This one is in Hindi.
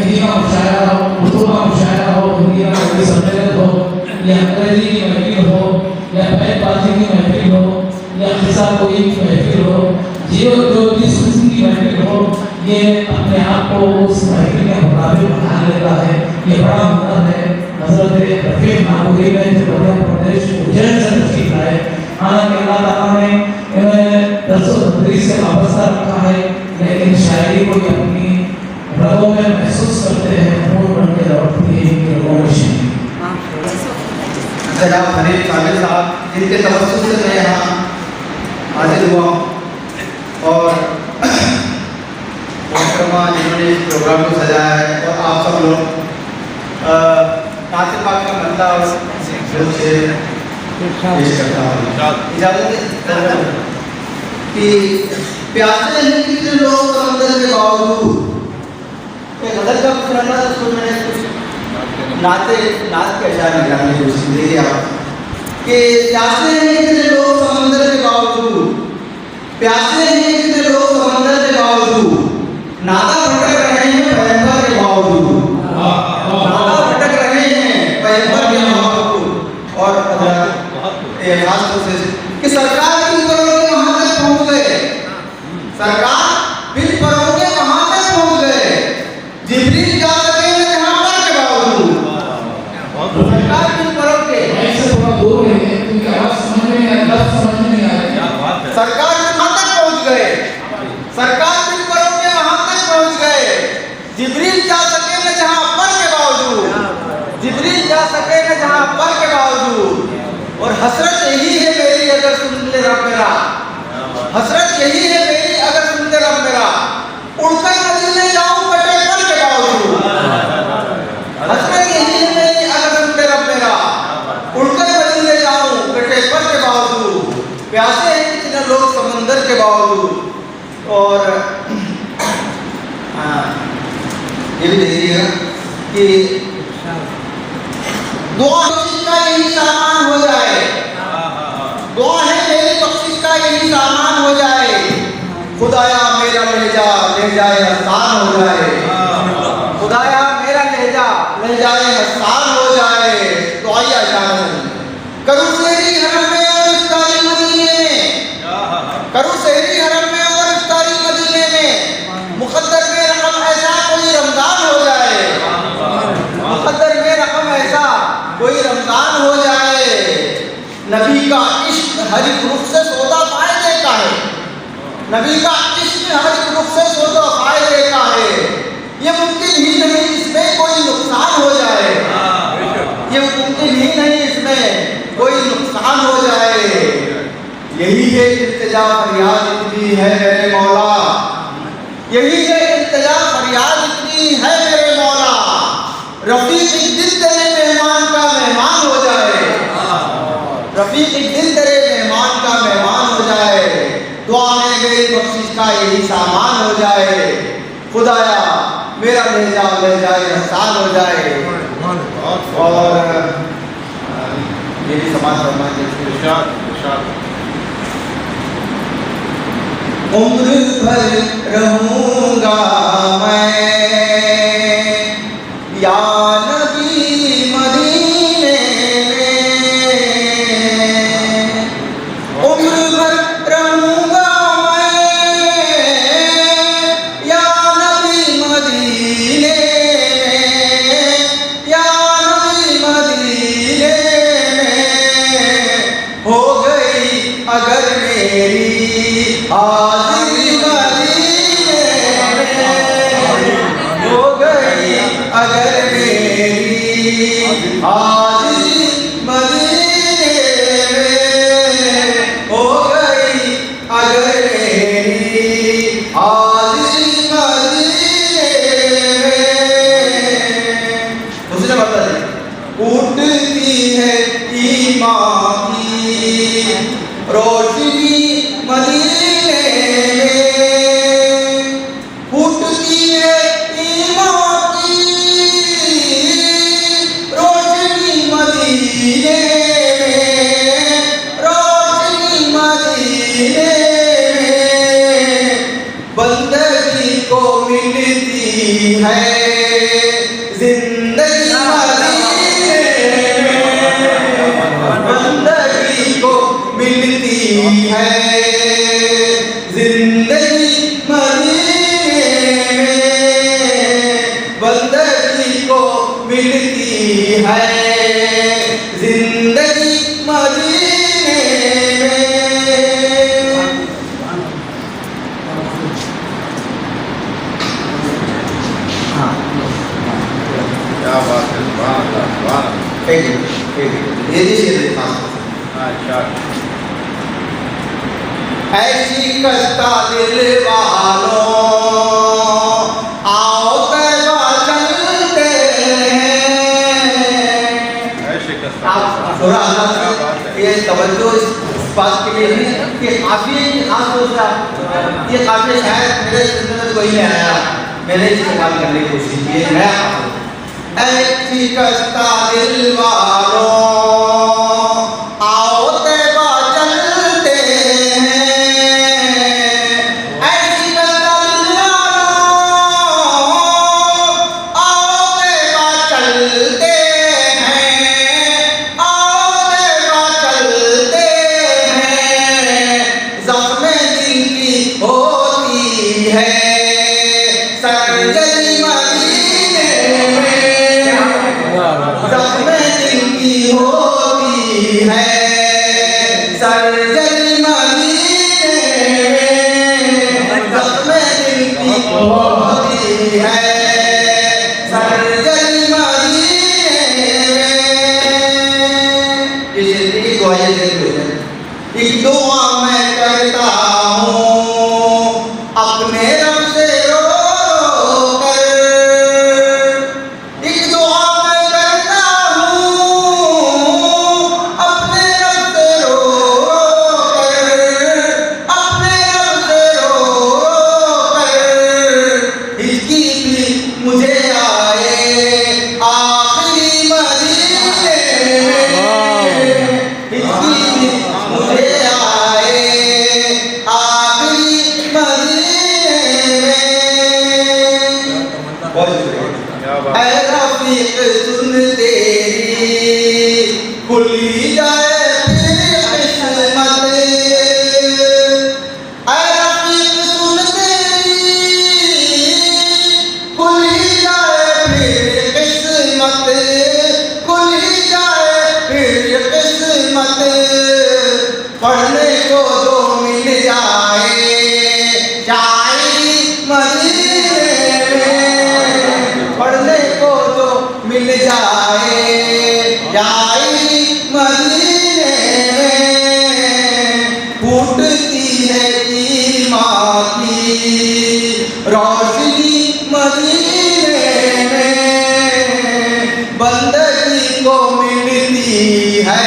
हिंदी का मुशायरा हो, उर्दू का मुशायरा हो, हिंदी का कोई सम्मेलन हो, या अंग्रेजी की महफिल हो, या बैतबाजी की महफिल हो, या किस्सा कोई की महफिल हो, जो जिस किस्म की महफिल हो, ये अपने आप को उस महफिल के मुताबिक बना लेता है। ये बड़ा हुनर है। हजरत रफीक नागौरी ने जो मध्य प्रदेश उज्जैन से तशरीफ लाए, हालांकि अल्लाह ताला ने दरस व तदरीस से वाबस्ता रखा है, लेकिन शायरी को अपनी रगों में महसूस करते हैं, खून बन के लौटती है इनके रगों में शायरी। जनाब हनीफ कामिल साहब, जिनके तवज्जुह से मैं यहाँ हाजिर हुआ हूँ, और मोहतरमा जिन्होंने इस प्रोग्राम को सजाया है, और आप सब लोग नाते पाक का बंदा और से पेश करता हूँ। इजाज़त कि प्यासे नहीं कितने लोग समंदर के बावजूद, एक गजल का फुराना उसको मैंने कुछ नात के अशार निकालने की कोशिश की आप कि प्यासे नहीं कितने लोग समंदर के बावजूद, प्यासे नहीं कितने लोग समंदर के बावजूद, नादा भटक रहे हैं पैगंबर के बावजूद, नादा भटक रहे हैं पैगंबर के बावजूद। और ये खास तौर से कि सरकार बिन परोगे वहां तक पहुंच गए, सरकार बिन परोगे वहां तक पहुंच गए, जिब्रील जा सके जहां पर के बावजूद, सरकार बिन परोगे ऐसे थोड़ा दूर है क्योंकि आवाज समझ में नहीं आ रही, लफ्ज़ समझ में नहीं आ रहे। सरकार वहां तक पहुंच गए, सरकार बिन परोगे वहां तक पहुंच गए, जिब्रील जा सके न जहां पर के बावजूद, जिब्रील जा सके न जहां पर के बावजूद। और हसरत यही है मेरी अगर सुन ले रब मेरा, हसरत यही है मेरी अगर सुन ले रब मेरा, उड़कर मदीने जाऊं कटे पर के बावजूद, हसरत यही है मेरी अगर सुन ले रब मेरा, उड़कर मदीने जाऊं कटे पर के बावजूद, प्यासे हैं कितने लोग समंदर के बावजूद। और ये भी देखिएगा कि दुआ का यही सामान हो जाए, दुआ है मेरी बख्शिश का यही सामान हो जाए, खुदाया मेरा लहजा आसान हो जाए, खुदाया मेरा लहजा आसान हो जाए। तो आइए शामिल करूं सेहरी हरम में और इफ्तारी मदीने में, करूं सेहरी हरम में और इफ्तारी मदीने में, मुक़द्दर में रकम ऐसा कोई रमजान हो जाए, मुक़द्दर में रकम ऐसा कोई रमजान हो जाए। नबी का इश्क हर एक रुख से सौदा फायदे का है, नबी का इश्क हर एक रुख से सौदा फायदे का है, ये मुमकिन ही नहीं इसमें कोई नुकसान हो जाए, ये मुमकिन ही नहीं इसमें कोई नुकसान हो जाए। यही है इल्तिजा फरियाद इतनी है मेरे मौला, यही है इल्तिजा फरियाद इतनी है मेरे मौला, रफीक एक दिन तेरे मेहमान का मेहमान हो जाए, रफीक एक दिन तेरे मेहमान का मेहमान हो जाए, दुआ में मेरी बख्शिश का यही सामान हो जाए, खुदाया मेरा लहजा आसान हो जाए। और ये भी समाज फरमाते हैं, उम्र भर रहूंगा मैं या नबी मदीने में, उम्र भर रहूंगा मैं या नबी मदीने में, या नबी मदीने में, हो गई अगर मेरी हाज़िरी मदीने में, हो गई अगर मेरी हाज़िरी मदीने में, हो गई अगर मेरी हाज़िरी मदीने में। दूसरे बता दें, उठती है ईमान की रोशनी मदीने में, उठती है ईमान की रोशनी मदीने में, रोशनी मदीने में, बंदगी को मिलती है है जिंदगी मदीने में, बंदगी को मिलती है जिंदगी मदीने में। हाँ, क्या बात है, वाह। एक ये दीजिए खास अच्छा, ऐसी कस्ता दिल वालों आओ तैबा चलते हैं। आप थोड़ा ये तवज्जो इस बात के लिए है कि काफी खास तौर से आप ये काफी शायद मेरे जिंदगी में कोई नहीं आया, मैंने इस्तेमाल करने की कोशिश की है नया। ऐसी कस्ता दिल वालों आओ तैबा चलते हैं, ऐसी कस्ता दिल वालों आओ तैबा चलते हैं, आओ तैबा चलते हैं। ज़ख्म दिल की होती है सर्जरी मदीने में, ज़ख्म दिल की होती है सर्जरी मदीने में, ज़ख्म दिल की होती है सर्जरी मदीने में। ये जिंदगी को आइए देखो, एक दुआ मैं करता हूँ अपने रब से रो कर, एक दुआ मैं करता हूँ अपने रब से रो कर, अपने रब से रो कर। इसकी भी मुझे आए आखिरी मदीने में, इसकी भी मुझे आए आखिरी मदीने में। बहुत शुक्रिया। क्या बात। ऐ रफ़ीक सुन तेरी खुली जाए फिर किस्मत, ऐ रफ़ीक सुन तेरी खुली जाए फिर किस्मत, खुली जाए फिर किस्मत। पढ़ने को जो मिल जाए शायरी मदीने में, पढ़ने को जो मिल जाए शायरी मदीने में। फूटती है ईमान की रोशनी मदीने में, बंदगी को मिलती है